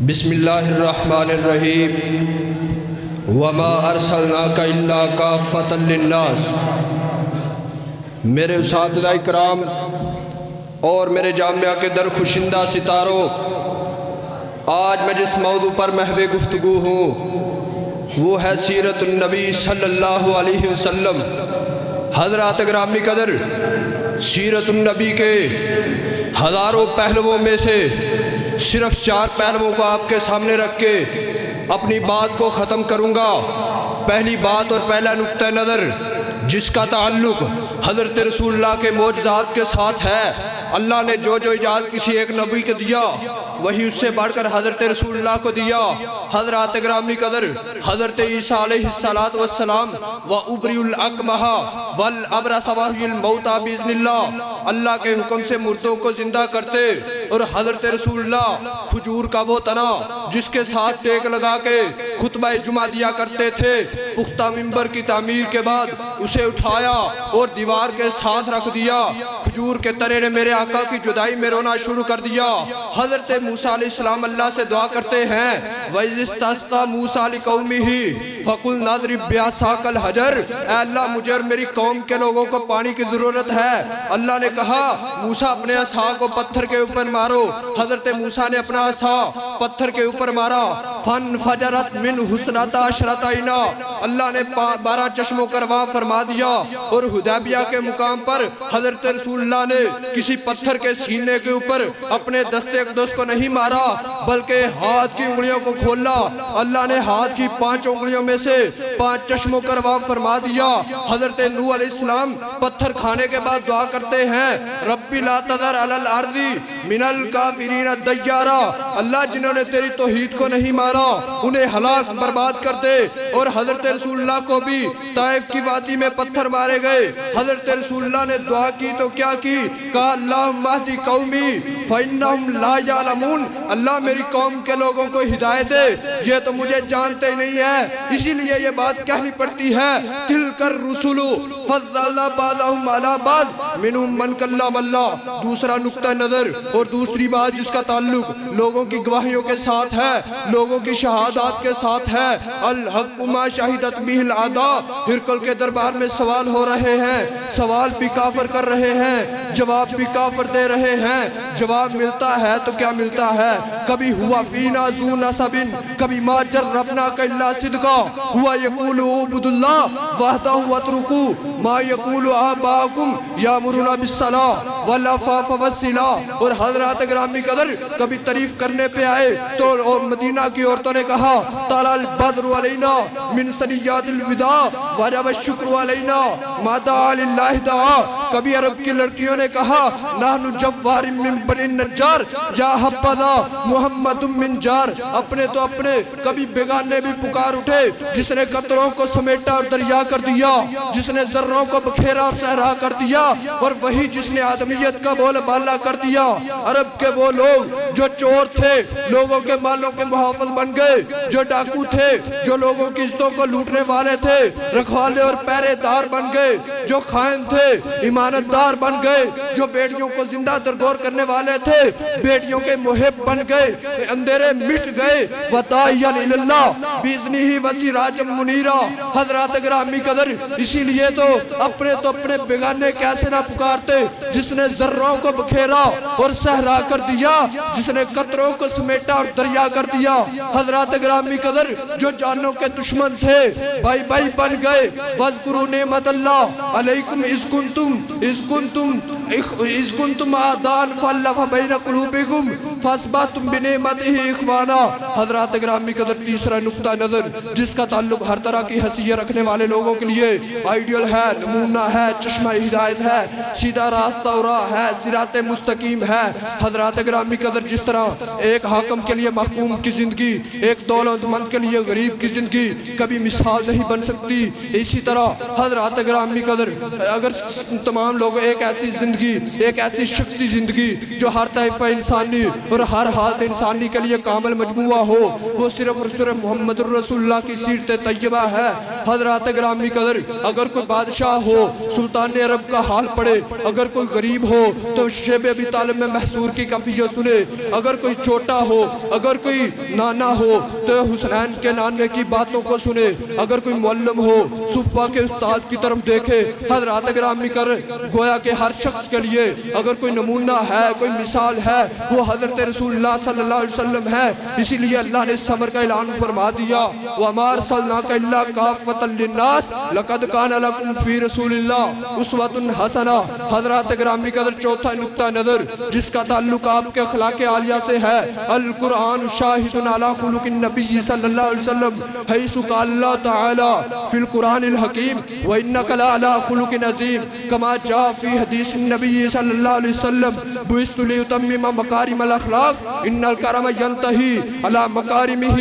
بسم اللہ الرحمن الرحیم وما ارسلناک الا کافۃ للناس۔ میرے اساتذہ کرام اور میرے جامعہ کے درخوشندہ ستاروں، آج میں جس موضوع پر محو گفتگو ہوں وہ ہے سیرت النبی صلی اللہ علیہ وسلم۔ حضرات گرامی قدر، سیرت النبی کے ہزاروں پہلوؤں میں سے صرف 4 پہلوؤں کو آپ کے سامنے رکھ کے اپنی بات کو ختم کروں گا۔ پہلی بات اور پہلا نقطہ نظر جس کا تعلق حضرت رسول اللہ کے معجزات کے ساتھ ہے۔ اللہ نے جو اجازت کسی ایک نبی کو دیا وہی اس سے بڑھ کر حضرت رسول اللہ کو دیا۔ حضرات گرامی قدر، حضرت عیسیٰ علیہ السلام وَأُبْرِئُ الْأَكْمَحَ وَالْأَبْرَصَ وَأُحْيِي الْمَوْتَىٰ بِإِذْنِ اللَّهِ، اللہ کے حکم سے مردوں کو زندہ کرتے۔ اور حضرت رسول اللہ کھجور کا وہ تنا جس کے ساتھ ٹیک لگا کے خطبہ جمعہ دیا کرتے تھے، پختہ منبر کی تعمیر کے بعد اسے اٹھایا اور دیوار کے ساتھ رکھ دیا۔ کھجور کے تنے نے میرے آقا کی جدائی میں رونا شروع کر دیا۔ حضرت موسیٰ علیہ السلام اللہ سے دعا کرتے ہیں وَإِذِ اسْتَسْقَىٰ مُوسَىٰ لِقَوْمِهِ فَقُلْنَا اضْرِب بِّعَصَاكَ الْحَجَرَ، اے اللہ مجھے اور میری قوم کے لوگوں کو پانی کی ضرورت ہے۔ اللہ نے کہا موسیٰ اپنے عصا کو پتھر کے اوپر مارو۔ حضرت موسیٰ نے اپنا عصا پتھر کے اوپر مارا، فَانْفَجَرَتْ مِنْهُ اثْنَتَا عَشْرَةَ عَيْنًا، اللہ نے 12 چشموں کا رواں فرما دیا۔ اور حدیبیہ کے مقام پر حضرت رسول اللہ نے کسی پتھر کے سینے کے اوپر اپنے دست اقدس کو نہیں مارا بلکہ ہاتھ کی انگلیوں کو کھولا۔ اللہ نے ہاتھ کی 5 انگلیوں میں سے 5 چشموں کا رواں فرما دیا۔ حضرت نوح علیہ السلام پتھر کھانے کے بعد دعا کرتے ہیں ربی لا تذر علی الارض من الکافرین دیارا، اللہ جنہوں نے تیری توحید کو نہیں مارا انہیں ہلاک برباد کر دے۔ اور حضرت رسول اللہ کو بھی طائف کی وادی میں پتھر مارے گئے۔ حضرت رسول اللہ نے دعا کی تو کیا کی؟ کہا اللہم اہدی قومی فإنہم لا یعلمون، اللہ میری قوم کے لوگوں کو ہدایت دے، یہ تو مجھے جانتے ہی نہیں ہے، اسی لیے یہ بات کہنی پڑتی ہے تلک الرسل فضلنا بعضهم علی بعض منہم من کلم اللہ۔ دوسرا نقطہ نظر اور دوسری بات جس کا تعلق لوگوں کی گواہیوں کے ساتھ ہے، لوگوں کی شہادات کے ساتھ ہے۔ الحق ما شہدت بہ الاعداء، ہرقل کے دربار میں سوال ہو رہے ہیں، سوال بھی کافر کر رہے ہیں، جواب بھی کافر دے رہے ہیں۔ جواب ملتا ہے تو کیا ملتا ہے؟ کبھی ہوا فینا ذو نسب، کبھی ما جربناک الا صدقا، ہوا یقول اعبدوا اللہ وحدہ واترکوا ما یقول آباؤکم یامرون بالصلاۃ والعفاف والصلۃ۔ اور حضرات گرامی قدر کبھی تعریف کرنے پہ آئے تو اور مدینہ کی عورتوں نے کہا طلع البدر علینا من ثنیات الوداع وجب الشکر علینا ما دعا للہ دعا۔ کبھی عرب کی لڑکیوں نے کہا نحن جوار من بنی النجار یا حبذا محمد من جار، اپنے تو اپنے، کبھی بیگانے بھی پکار اٹھے۔ جس نے قطروں کو سمیٹا اور دریا کر دیا، جس نے ذروں کو بکھیرا اور صحرا کر دیا، اور وہی جس نے آدمیت کا بول بالا کر دیا۔ عرب کے وہ لوگ جو چور تھے لوگوں کے مالوں کے محافظ بن گئے، جو ڈاکو تھے جو لوگوں کی عزتوں کو لوٹنے والے تھے رکھوالے اور پہرے دار بن گئے، جو خائن تھے امانت دار بن گئے، جو بیٹیوں کو زندہ درگور کرنے والے تھے بیٹیوں کے محب بن گئے، اندھیرے مٹ گئے۔ وَدَاعِيًا إِلَى اللَّهِ بِإِذْنِهِ وَسِرَاجًا مُنِيرًا۔ حضرات گرامی قدر اسی لیے تو اپنے بیگانے کیسے نہ پکارتے جس نے ذروں کو بکھیرا اور صحرا کر دیا، جس نے قطروں کو سمیٹا اور دریا کر دیا۔ حضرات گرامی قدر جو جانوں کے دشمن تھے بھائی بھائی بن گئے۔ وَاذْكُرُوا نِعْمَتَ اللَّهِ عَلَيْكُمْ اِذْ كُنْتُمْ أَعْدَاءً فَأَلَّفَ بَيْنَ قُلُوبِكُمْ فَأَصْبَحْتُمْ بِنِعْمَتِهِ إِخْوَانًا۔ حضرات گرامی قدر تیسرا نقطہ نظر جس کا تعلق ہر طرح کی حیثیت رکھنے والے لوگوں کے لیے آئیڈیل ہے، نمونہ ہے، چشمہ ہدایت ہے، سیدھا راستہ اور راہ ہے، صراط مستقیم ہے۔ حضرات گرامی قدر جس طرح ایک حاکم کے لیے محکوم کی زندگی ایک دولت مند کے لیے غریب کی زندگی کبھی مثال نہیں بن سکتی، اسی طرح حضرات گرامی قدر اگر تمام لوگ ایک ایسی زندگی، ایک ایسی شخصی زندگی جو ہر طائفہ انسانی اور ہر حالت انسانی کے لیے کامل مجموعہ ہو، وہ صرف اور صرف محمد رسول اللہ کی سیرت طیبہ ہے۔ حضرات گرامی قدر، اگر کوئی بادشاہ ہو سلطان عرب کا حال پڑے، اگر کوئی غریب ہو تو شیب ابی طالب میں محصور کی کفیت سنے، اگر کوئی چھوٹا ہو، اگر کوئی نانا ہو تو حسنین کے نانے کی باتوں کو سنے، اگر کوئی معلم ہو صفحہ کے استاد کی طرف دیکھے۔ حضرات گرامی کر گویا کہ ہر شخص کے لیے اگر کوئی نمونہ ہے، کوئی مثال ہے، وہ حضرت رسول اللہ صلی اللہ علیہ وسلم ہے۔ اسی لیے اللہ نے اس امر کا اعلان فرما دیا، وَمَا أَرْسَلْنَاكَ إِلَّا كَافَّةً لِلنَّاسِ لَقَدْ كَانَ لَكُمْ فِي رَسُولِ اللَّهِ أُسْوَةٌ حَسَنَةٌ۔ حضرات گرامی قدر چوتھا نقطہ نظر جس کا تعلق آپ کے اخلاق عالیہ سے ہے، القرآن شاہد علی خلق النبی صلی اللہ علیہ وسلم، حیث قال اللہ تعالی فی القرآن الحکیم وَإِنَّكَ لَعَلَىٰ خُلُقٍ عَظِيمٍ كما جاء فی حدیث النبی صلی اللہ علیہ وسلم بُعِثْتُ لِأُتَمِّمَ مکارم الاخلاق ان الکرم ينتہی علی مکارمہ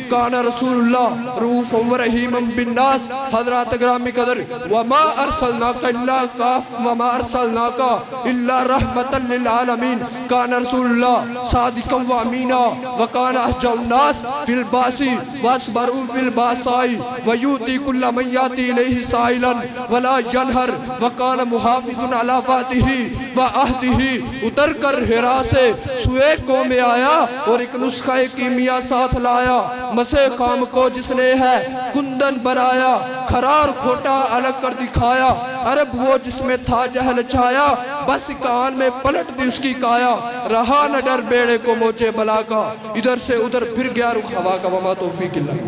کان رسول اللہ رؤوفا ورحیما بالناس۔ حضرات گرامی قدر وما ارسلناک الا رحمتا للعالمین، کان رسول اللہ صادقا وامینا وکان احجع الناس فی الباس واصبروا فی الباساء ویؤتی کل من یاتی الیہ سائلا ولا ینہر وکان محافظ علی وعدہ وعہدہ۔ اتر کر ہرا سے سوئے قوم میں آیا اور ایک نسخہ کیمیا ساتھ لایا، مسے خام کو جس نے ہے کندن بنایا، کھرار کھوٹا الگ کر دکھایا، عرب وہ جس میں تھا جہل چھایا، بس کان میں پلٹ دی اس کی کایا، رہا نہ ڈر بیڑے کو موچے بلا کا، ادھر سے ادھر پھر گیا رخ ہوا کا، وما توفیق اللہ۔